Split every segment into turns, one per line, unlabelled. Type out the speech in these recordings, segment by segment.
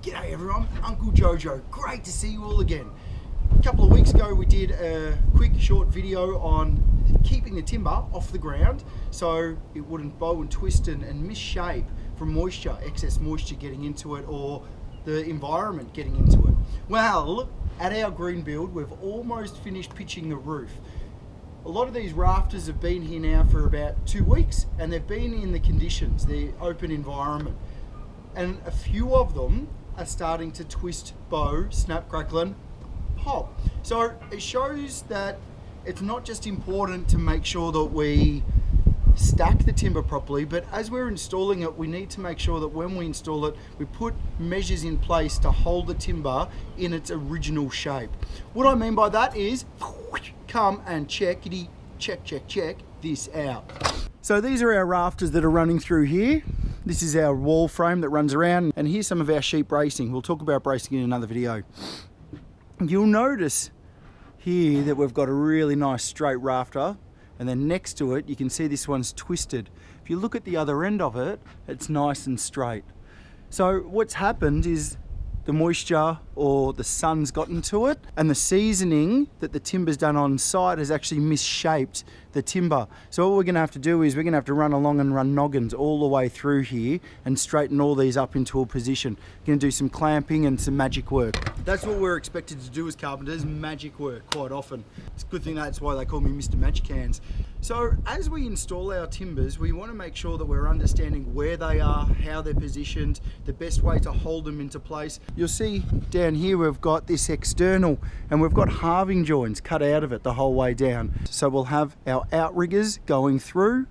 G'day everyone, Uncle Jojo. Great to see you all again. A couple of weeks ago we did a quick short video on keeping the timber off the ground so it wouldn't bow and twist and misshape from moisture, excess moisture getting into it or the environment getting into it. Well, at our green build we've almost finished pitching the roof. A lot of these rafters have been here now for about 2 weeks and they've been in the conditions, the open environment. And a few of them are starting to twist, bow, snap, crackle and pop. So it shows that it's not just important to make sure that we stack the timber properly, but as we're installing it, we need to make sure that when we install it, we put measures in place to hold the timber in its original shape. What I mean by that is, come and check this out. So these are our rafters that are running through here. This is our wall frame that runs around, and here's some of our sheet bracing. We'll talk about bracing in another video. You'll notice here that we've got a really nice straight rafter, and then next to it you can see this one's twisted. If you look at the other end of it, it's nice and straight. So what's happened is the moisture or the sun's gotten to it, and the seasoning that the timber's done on site has actually misshaped the timber. So what we're going to have to do is we're going to have to run along and run noggins all the way through here and straighten all these up into a position. We're going to do some clamping and some magic work. That's what we're expected to do as carpenters, magic work quite often. It's a good thing that's why they call me Mr. Magic Hands. So as we install our timbers, we want to make sure that we're understanding where they are, how they're positioned, the best way to hold them into place. You'll see down here we've got this external and we've got halving joints cut out of it the whole way down. So we'll have our outriggers going through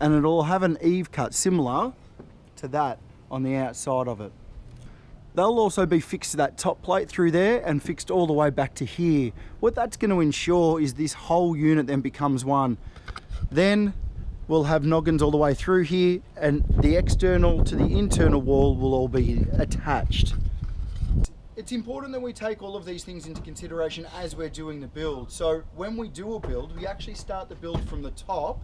and it'll have an eave cut similar to that on the outside of it. They'll also be fixed to that top plate through there and fixed all the way back to here. What that's going to ensure is this whole unit then becomes one. Then we'll have noggins all the way through here and the external to the internal wall will all be attached. It's important that we take all of these things into consideration as we're doing the build. So when we do a build, we actually start the build from the top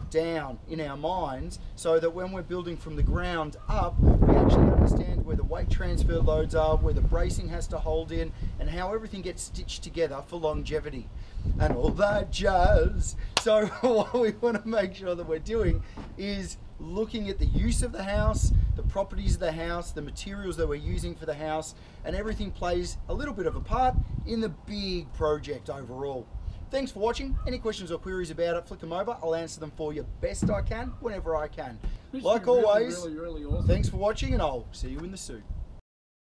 down in our minds, so that when we're building from the ground up, we actually understand where the weight transfer loads are, where the bracing has to hold in, and how everything gets stitched together for longevity and all that jazz. So what we want to make sure that we're doing is looking at the use of the house, the properties of the house, the materials that we're using for the house, and everything plays a little bit of a part in the big project overall. Thanks for watching. Any questions or queries about it, flick them over. I'll answer them for you best I can, whenever I can. Like always,
really awesome.
Thanks for watching and I'll see you in the suit.